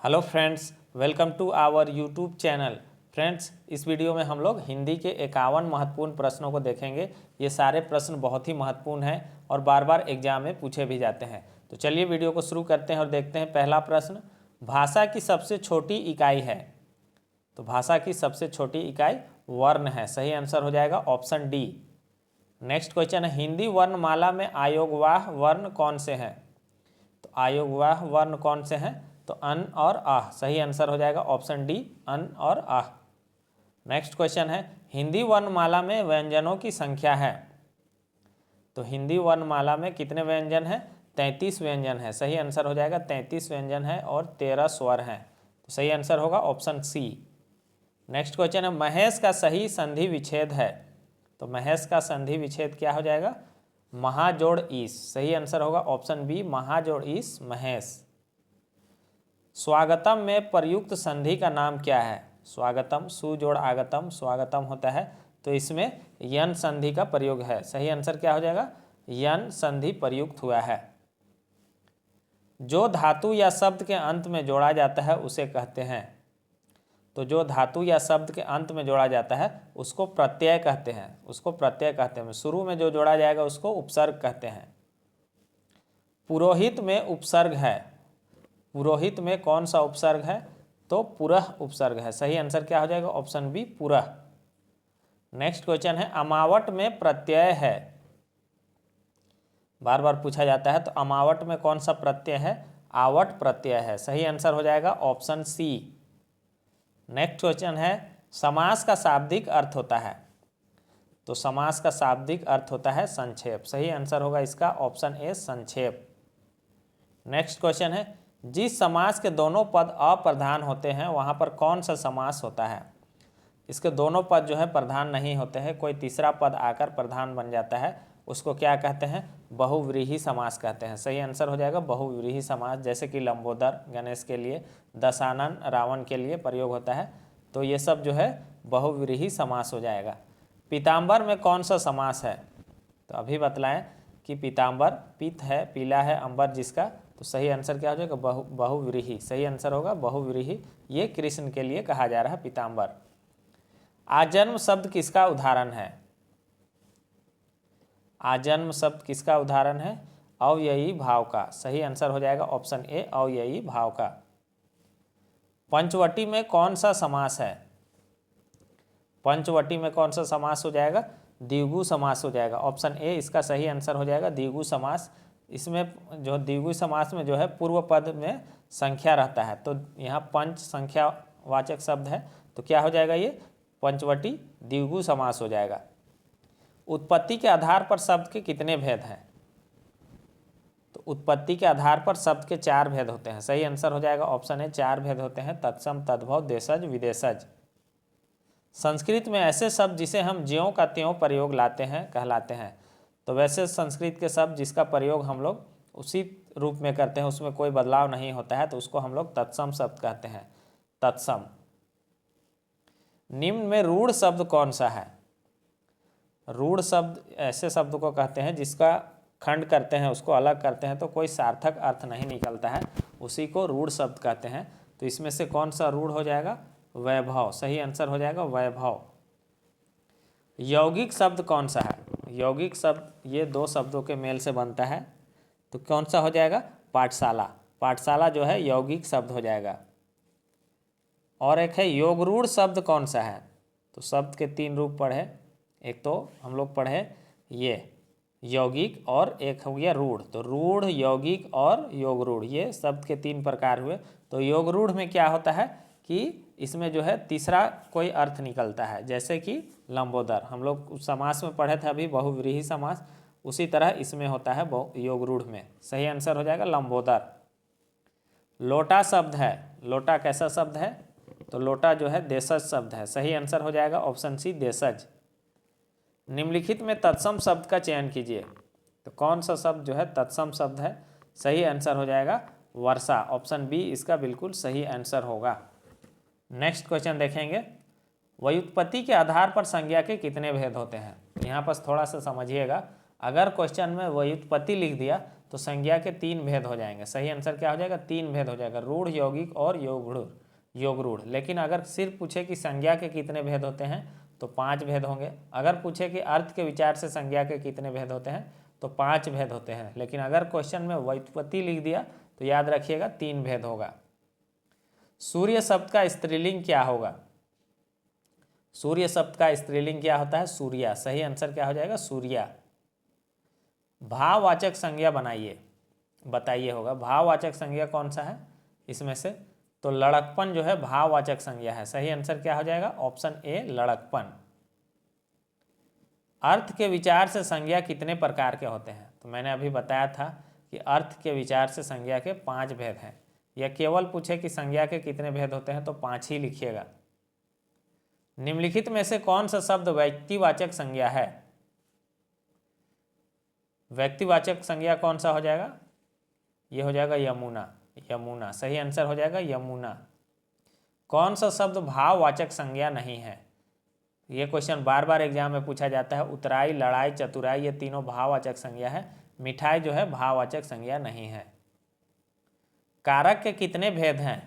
Hello friends, welcome to our YouTube channel. Friends, इस video में हम लोग हिंदी के 51 महत्वपूर्ण प्रश्नों को देखेंगे। ये सारे प्रश्न बहुत ही महत्वपूर्ण हैं और बार बार एग्जाम में पूछे भी जाते हैं। तो चलिए वीडियो को शुरू करते हैं और देखते हैं। पहला प्रश्न, भाषा की सबसे छोटी इकाई है। तो भाषा की सबसे छोटी इकाई वर्ण है। सही आंसर हो जाएगा ऑप्शन डी। नेक्स्ट क्वेश्चन है, हिंदी वर्णमाला में आयोगवाह वर्ण कौन से हैं। तो आयोगवाह वर्ण कौन से हैं? तो अन और आह। सही आंसर हो जाएगा ऑप्शन डी, अन और आह। नेक्स्ट क्वेश्चन है, हिंदी वर्णमाला में व्यंजनों की संख्या है। तो हिंदी वर्णमाला में कितने व्यंजन हैं? 33 व्यंजन है। सही आंसर हो जाएगा 33 व्यंजन है और 13 स्वर हैं। तो सही आंसर होगा ऑप्शन सी। नेक्स्ट क्वेश्चन है, महेश का सही संधि विच्छेद है। तो महेश का संधि विच्छेद क्या हो जाएगा? महाजोड़ ईस। सही आंसर होगा ऑप्शन बी, महाजोड़ ईस महेश। स्वागतम में प्रयुक्त संधि का नाम क्या है? स्वागतम, सु जोड़ आगतम, स्वागतम होता है, तो इसमें यन संधि का प्रयोग है। सही आंसर क्या हो जाएगा? यन संधि प्रयुक्त हुआ है। जो धातु या शब्द के अंत में जोड़ा जाता है उसे कहते हैं। तो जो धातु या शब्द के अंत में जोड़ा जाता है उसको प्रत्यय कहते हैं। उसको प्रत्यय कहते हैं। शुरू में जो जोड़ा जाएगा उसको उपसर्ग कहते हैं। पुरोहित में उपसर्ग है। पुरोहित में कौन सा उपसर्ग है? तो पुरः उपसर्ग है। सही आंसर क्या हो जाएगा? ऑप्शन बी, पुरः। नेक्स्ट क्वेश्चन है, अमावट में प्रत्यय है। बार बार पूछा जाता है, तो अमावट में कौन सा प्रत्यय है? आवट प्रत्यय है। सही आंसर हो जाएगा ऑप्शन सी। नेक्स्ट क्वेश्चन है, समास का शाब्दिक अर्थ होता है। तो समास का शाब्दिक अर्थ होता है संक्षेप। सही आंसर होगा इसका ऑप्शन ए, संक्षेप। नेक्स्ट क्वेश्चन है, जिस समास के दोनों पद अप्रधान होते हैं वहां पर कौन सा समास होता है? इसके दोनों पद जो है प्रधान नहीं होते हैं, कोई तीसरा पद आकर प्रधान बन जाता है, उसको क्या कहते हैं? बहुव्रीहि समास कहते हैं। सही आंसर हो जाएगा बहुव्रीहि समास। जैसे कि लंबोदर गणेश के लिए, दशानन रावण के लिए प्रयोग होता है, तो ये सब जो है बहुव्रीहि समास हो जाएगा। पीताम्बर में कौन सा समास है? तो अभी बतलाएं कि पीताम्बर, पीत है, पीला है, अंबर जिसका, तो सही आंसर क्या हो जाएगा? बहुव्रीहि। सही आंसर होगा बहुव्रीहि। ये कृष्ण के लिए कहा जा रहा है पीताम्बर। आजन्म शब्द किसका उदाहरण है? आजन्म शब्द किसका उदाहरण है? अव्ययी भाव का। सही आंसर हो जाएगा ऑप्शन ए, अव्ययी भाव का। पंचवटी में कौन सा समास है? पंचवटी में कौन सा समास हो जाएगा? द्विगु समास हो जाएगा। ऑप्शन ए इसका सही आंसर हो जाएगा, द्विगु समास। इसमें जो द्विगु समास में जो है पूर्व पद में संख्या रहता है, तो यहाँ पंच संख्यावाचक शब्द है, तो क्या हो जाएगा? ये पंचवटी द्विगु समास हो जाएगा। उत्पत्ति के आधार पर शब्द के कितने भेद हैं? तो उत्पत्ति के आधार पर शब्द के 4 भेद होते हैं। सही आंसर हो जाएगा ऑप्शन ए, 4 भेद होते हैं, तत्सम, तद्भव, देशज, विदेशज। संस्कृत में ऐसे शब्द जिसे हम ज्यों का त्यों प्रयोग लाते हैं कहलाते हैं। तो वैसे संस्कृत के शब्द जिसका प्रयोग हम लोग उसी रूप में करते हैं, उसमें कोई बदलाव नहीं होता है, तो उसको हम लोग तत्सम शब्द कहते हैं, तत्सम। निम्न में रूढ़ शब्द कौन सा है? रूढ़ शब्द ऐसे शब्द को कहते हैं जिसका खंड करते हैं, उसको अलग करते हैं तो कोई सार्थक अर्थ नहीं निकलता है, उसी को रूढ़ शब्द कहते हैं। तो इसमें से कौन सा रूढ़ हो जाएगा? वैभव। सही आंसर हो जाएगा वैभव। यौगिक शब्द कौन सा है? यौगिक शब्द ये 2 शब्दों के मेल से बनता है, तो कौन सा हो जाएगा? पाठशाला। पाठशाला जो है यौगिक शब्द हो जाएगा। और एक है योगरूढ़ शब्द कौन सा है? तो शब्द के 3 रूप पढ़े। एक तो हम लोग पढ़े ये यौगिक, और एक हो गया रूढ़। तो रूढ़, यौगिक और योगरूढ़, ये शब्द के 3 प्रकार हुए। तो योगरूढ़ में क्या होता है कि इसमें जो है तीसरा कोई अर्थ निकलता है, जैसे कि लंबोदर, हम लोग समास में पढ़े थे अभी बहुव्रीहि समास, उसी तरह इसमें होता है योगरूढ़ में। सही आंसर हो जाएगा लंबोदर। लोटा शब्द है। लोटा कैसा शब्द है? तो लोटा जो है देशज शब्द है। सही आंसर हो जाएगा ऑप्शन सी, देशज। निम्नलिखित में तत्सम शब्द का चयन कीजिए। तो कौन सा शब्द जो है तत्सम शब्द है? सही आंसर हो जाएगा वर्षा। ऑप्शन बी इसका बिल्कुल सही आंसर होगा। नेक्स्ट क्वेश्चन देखेंगे, व्युत्पत्ति के आधार पर संज्ञा के कितने भेद होते हैं? यहाँ पर थोड़ा सा समझिएगा, अगर क्वेश्चन में व्युत्पत्ति लिख दिया तो संज्ञा के 3 भेद हो जाएंगे। सही आंसर क्या हो जाएगा? 3 भेद हो जाएगा, रूढ़, यौगिक और योगरूढ़। लेकिन अगर सिर्फ पूछे कि संज्ञा के कितने भेद होते हैं तो 5 भेद होंगे। अगर पूछे कि अर्थ के विचार से संज्ञा के कितने भेद होते हैं तो 5 भेद होते हैं। लेकिन अगर क्वेश्चन में व्युत्पत्ति लिख दिया तो याद रखिएगा 3 भेद होगा। सूर्य शब्द का स्त्रीलिंग क्या होगा? सूर्य शब्द का स्त्रीलिंग क्या होता है? सूर्या। सही आंसर क्या हो जाएगा? सूर्या। भाववाचक संज्ञा बताइए होगा। भाववाचक संज्ञा कौन सा है इसमें से? तो लड़कपन जो है भाववाचक संज्ञा है। सही आंसर क्या हो जाएगा? ऑप्शन ए, लड़कपन। अर्थ के विचार से संज्ञा कितने प्रकार के होते हैं? तो मैंने अभी बताया था कि अर्थ के विचार से संज्ञा के 5 भेद हैं। या केवल पूछे कि संज्ञा के कितने भेद होते हैं तो 5 ही लिखिएगा। निम्नलिखित में से कौन सा शब्द व्यक्तिवाचक संज्ञा है? व्यक्तिवाचक संज्ञा कौन सा हो जाएगा? ये हो जाएगा यमुना। सही आंसर हो जाएगा यमुना। कौन सा शब्द भाववाचक संज्ञा नहीं है? ये क्वेश्चन बार बार एग्जाम में पूछा जाता है। उतराई, लड़ाई, चतुराई ये तीनों भाववाचक संज्ञा है। मिठाई जो है भाववाचक संज्ञा नहीं है। कारक के कितने भेद हैं?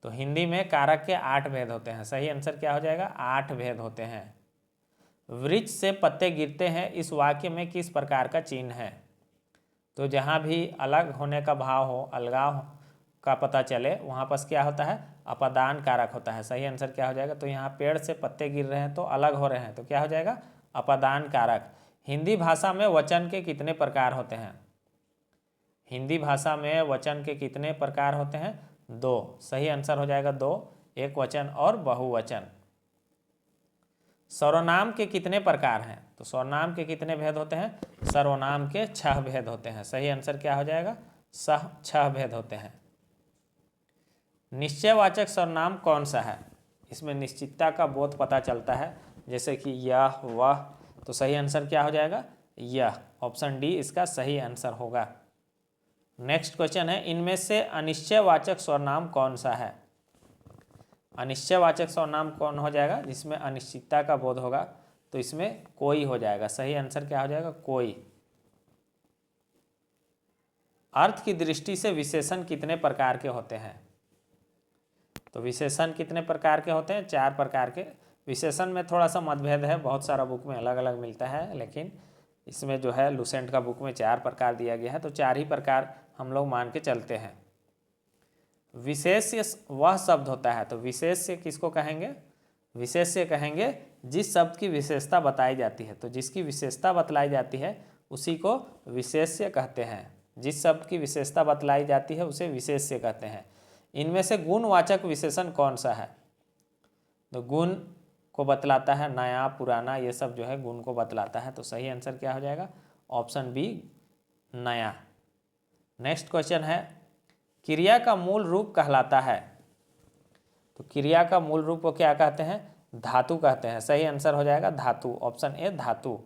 तो हिंदी में कारक के 8 भेद होते हैं। सही आंसर क्या हो जाएगा? 8 भेद होते हैं। वृक्ष से पत्ते गिरते हैं, इस वाक्य में किस प्रकार का चिन्ह है? तो जहाँ भी अलग होने का भाव हो, अलगाव का पता चले, वहाँ पर क्या होता है? अपादान कारक होता है। सही आंसर क्या हो जाएगा? तो यहाँ पेड़ से पत्ते गिर रहे हैं तो अलग हो रहे हैं, तो क्या हो जाएगा? अपादान कारक। हिंदी भाषा में वचन के कितने प्रकार होते हैं? हिंदी भाषा में वचन के कितने प्रकार होते हैं? 2। सही आंसर हो जाएगा 2, एक वचन और बहुवचन। सर्वनाम के कितने प्रकार हैं? तो सर्वनाम के कितने भेद होते हैं? सर्वनाम के 6 भेद होते हैं। सही आंसर क्या हो जाएगा? 6 भेद होते हैं। निश्चयवाचक सर्वनाम कौन सा है? इसमें निश्चितता का बोध पता चलता है, जैसे कि यह, वह। तो सही आंसर क्या हो जाएगा? यह। ऑप्शन डी इसका सही आंसर होगा। नेक्स्ट क्वेश्चन है, इनमें से अनिश्चयवाचक सर्वनाम कौन सा है? अनिश्चयवाचक सर्वनाम कौन हो जाएगा? जिसमें अनिश्चितता का बोध होगा, तो इसमें कोई हो जाएगा। सही आंसर क्या हो जाएगा? कोई। अर्थ की दृष्टि से विशेषण कितने प्रकार के होते हैं? तो विशेषण कितने प्रकार के होते हैं? 4 प्रकार के। विशेषण में थोड़ा सा मतभेद है, बहुत सारा बुक में अलग अलग मिलता है, लेकिन इसमें जो है लुसेंट का बुक में 4 प्रकार दिया गया है, तो 4 ही प्रकार हम लोग मान के चलते हैं। विशेष्य वह शब्द होता है, तो विशेष्य किसको कहेंगे? विशेष्य कहेंगे जिस शब्द की विशेषता बताई जाती है। तो जिसकी विशेषता बतलाई जाती है उसी को विशेष्य कहते हैं। जिस शब्द की विशेषता बतलाई जाती है उसे विशेष्य कहते हैं। इनमें से गुणवाचक विशेषण कौन सा है? तो गुण को बतलाता है, नया, पुराना, ये सब जो है गुण को बतलाता है। तो सही आंसर क्या हो जाएगा? ऑप्शन बी, नया। नेक्स्ट क्वेश्चन है, क्रिया का मूल रूप कहलाता है। तो क्रिया का मूल रूप को क्या कहते हैं? धातु कहते हैं। सही आंसर हो जाएगा धातु। ऑप्शन ए, धातु।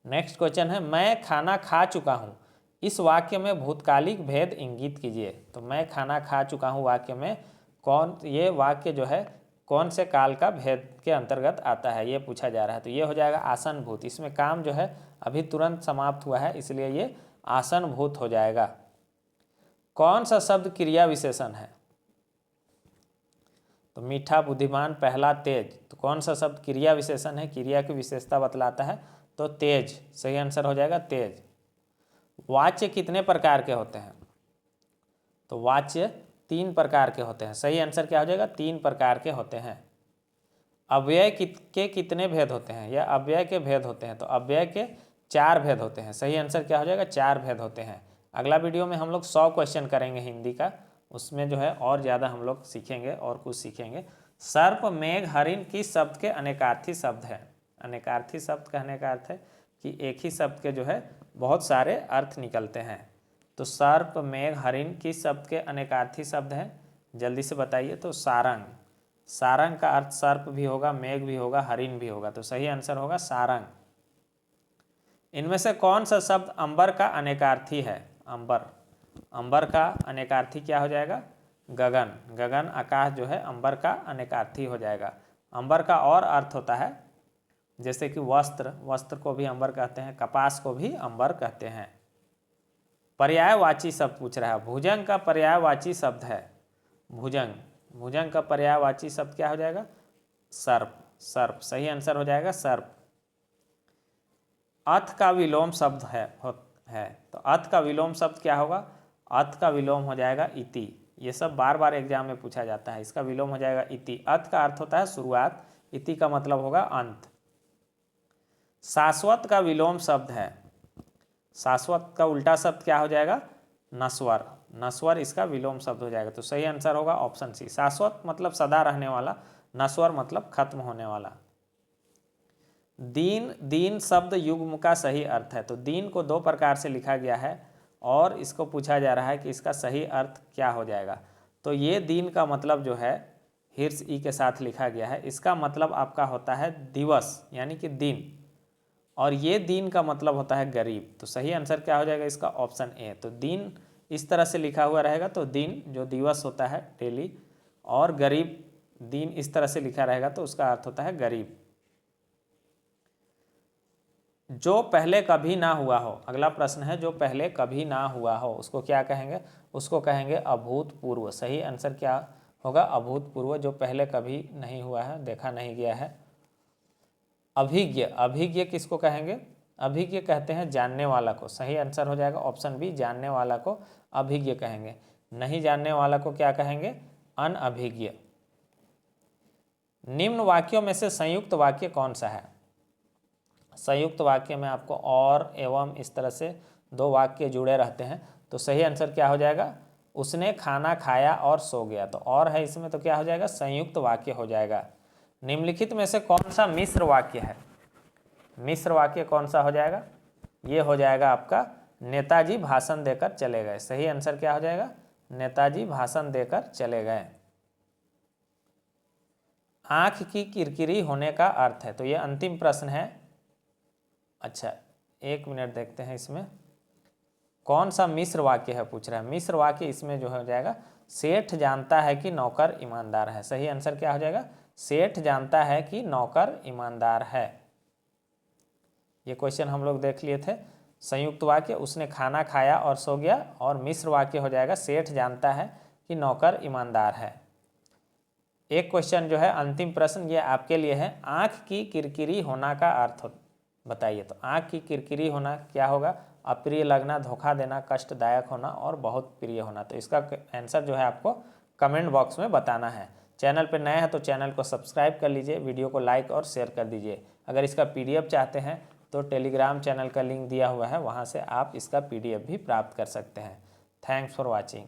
नेक्स्ट क्वेश्चन है, मैं खाना खा चुका हूँ, इस वाक्य में भूतकालिक भेद इंगित कीजिए। तो मैं खाना खा चुका हूँ वाक्य में ये वाक्य जो है कौन से काल का भेद के अंतर्गत आता है, ये पूछा जा रहा है। तो ये हो जाएगा आसनभूत। इसमें काम जो है अभी तुरंत समाप्त हुआ है, इसलिए ये आसनभूत हो जाएगा। कौन सा शब्द क्रिया विशेषण है? तो मीठा, बुद्धिमान, पहला, तेज। तो कौन सा शब्द क्रिया विशेषण है? क्रिया की विशेषता बतलाता है, तो तेज। सही आंसर हो जाएगा तेज। वाच्य कितने प्रकार के होते हैं? तो वाच्य 3 प्रकार के होते हैं। सही आंसर क्या हो जाएगा? 3 प्रकार के होते हैं। अव्यय के कितने भेद होते हैं? या अव्यय के भेद होते हैं? तो अव्यय के 4 भेद होते हैं। सही आंसर क्या हो जाएगा? 4 भेद होते हैं। अगला वीडियो में हम लोग 100 क्वेश्चन करेंगे हिंदी का, उसमें जो है और ज़्यादा हम लोग सीखेंगे और कुछ सीखेंगे। सर्प, मेघ, हरिण किस शब्द के अनेकार्थी शब्द है? अनेकार्थी शब्द कहने का अर्थ है कि एक ही शब्द के जो है बहुत सारे अर्थ निकलते हैं। तो सर्प, मेघ, हरिण किस शब्द के अनेकार्थी शब्द हैं? जल्दी से बताइए। तो सारंग। सारंग का अर्थ सर्प भी होगा, मेघ भी होगा, हरिण भी होगा। तो सही आंसर होगा सारंग। इनमें से कौन सा शब्द अंबर का अनेकार्थी है? अंबर। अंबर का अनेकार्थी क्या हो जाएगा? गगन। गगन, आकाश जो है अंबर का अनेकार्थी हो जाएगा। अंबर का और अर्थ होता है, जैसे कि वस्त्र, वस्त्र को भी अंबर कहते हैं, कपास को भी अंबर कहते हैं। पर्यायवाची शब्द पूछ रहा है। भुजंग का पर्यायवाची शब्द है भुजंग। भुजंग का पर्यायवाची शब्द क्या हो जाएगा? सर्प। सर्प सही आंसर हो जाएगा सर्प। अथ का विलोम शब्द है तो अथ का विलोम शब्द क्या होगा? अथ का विलोम हो जाएगा इति। ये सब बार बार एग्जाम में पूछा जाता है। इसका विलोम हो जाएगा इति। अथ का अर्थ होता है शुरुआत, इति का मतलब होगा अंत। शाश्वत का विलोम शब्द है। शाश्वत का उल्टा शब्द क्या हो जाएगा? नश्वर। नश्वर इसका विलोम शब्द हो जाएगा। तो सही आंसर होगा ऑप्शन सी। शाश्वत मतलब सदा रहने वाला, नश्वर मतलब खत्म होने वाला। दीन, दीन शब्द युग्म का सही अर्थ है। तो दीन को दो प्रकार से लिखा गया है और इसको पूछा जा रहा है कि इसका सही अर्थ क्या हो जाएगा। तो ये दीन का मतलब जो है हिर्स ई के साथ लिखा गया है, इसका मतलब आपका होता है दिवस यानी कि दिन, और ये दिन का मतलब होता है गरीब। तो सही आंसर क्या हो जाएगा इसका? Option A. तो दिन इस तरह से लिखा हुआ रहेगा तो दिन जो दिवस होता है डेली, और गरीब दिन इस तरह से लिखा रहेगा तो उसका अर्थ होता है गरीब। जो पहले कभी ना हुआ हो, अगला प्रश्न है जो पहले कभी ना हुआ हो उसको क्या कहेंगे? उसको कहेंगे अभूतपूर्व। सही आंसर क्या होगा? अभूतपूर्व, जो पहले कभी नहीं हुआ है, देखा नहीं गया है। अभिज्ञ, अभिज्ञ किसको कहेंगे? अभिज्ञ कहते हैं जानने वाला को। सही आंसर हो जाएगा ऑप्शन बी, जानने वाला को अभिज्ञ कहेंगे। नहीं जानने वाला को क्या कहेंगे? अनअभिज्ञ। निम्न वाक्यों में से संयुक्त वाक्य कौन सा है? संयुक्त वाक्य में आपको और एवं इस तरह से दो वाक्य जुड़े रहते हैं। तो सही आंसर क्या हो जाएगा? उसने खाना खाया और सो गया। तो और है इसमें तो क्या हो जाएगा? संयुक्त वाक्य हो जाएगा। निम्नलिखित में से कौन सा मिश्र वाक्य है? मिश्र वाक्य कौन सा हो जाएगा? ये हो जाएगा आपका नेताजी भाषण देकर चले गए। सही आंसर क्या हो जाएगा? नेताजी भाषण देकर चले गए। आंख की किरकिरी होने का अर्थ है। तो ये अंतिम प्रश्न है। अच्छा, एक मिनट देखते हैं इसमें कौन सा मिश्र वाक्य है पूछ रहा है। मिश्र वाक्य इसमें जो हो जाएगा, सेठ जानता है कि नौकर ईमानदार है। सही आंसर क्या हो जाएगा? सेठ जानता है कि नौकर ईमानदार है। ये क्वेश्चन हम लोग देख लिए थे। संयुक्त वाक्य उसने खाना खाया और सो गया, और मिश्र वाक्य हो जाएगा सेठ जानता है कि नौकर ईमानदार है। एक क्वेश्चन जो है अंतिम प्रश्न, ये आपके लिए है। आंख की किरकिरी होना का अर्थ बताइए। तो आंख की किरकिरी होना क्या होगा? अप्रिय लगना, धोखा देना, कष्टदायक होना और बहुत प्रिय होना। तो इसका आंसर जो है आपको कमेंट बॉक्स में बताना है। चैनल पर नए हैं तो चैनल को सब्सक्राइब कर लीजिए, वीडियो को लाइक और शेयर कर दीजिए। अगर इसका PDF चाहते हैं तो टेलीग्राम चैनल का लिंक दिया हुआ है, वहाँ से आप इसका PDF भी प्राप्त कर सकते हैं। Thanks for watching.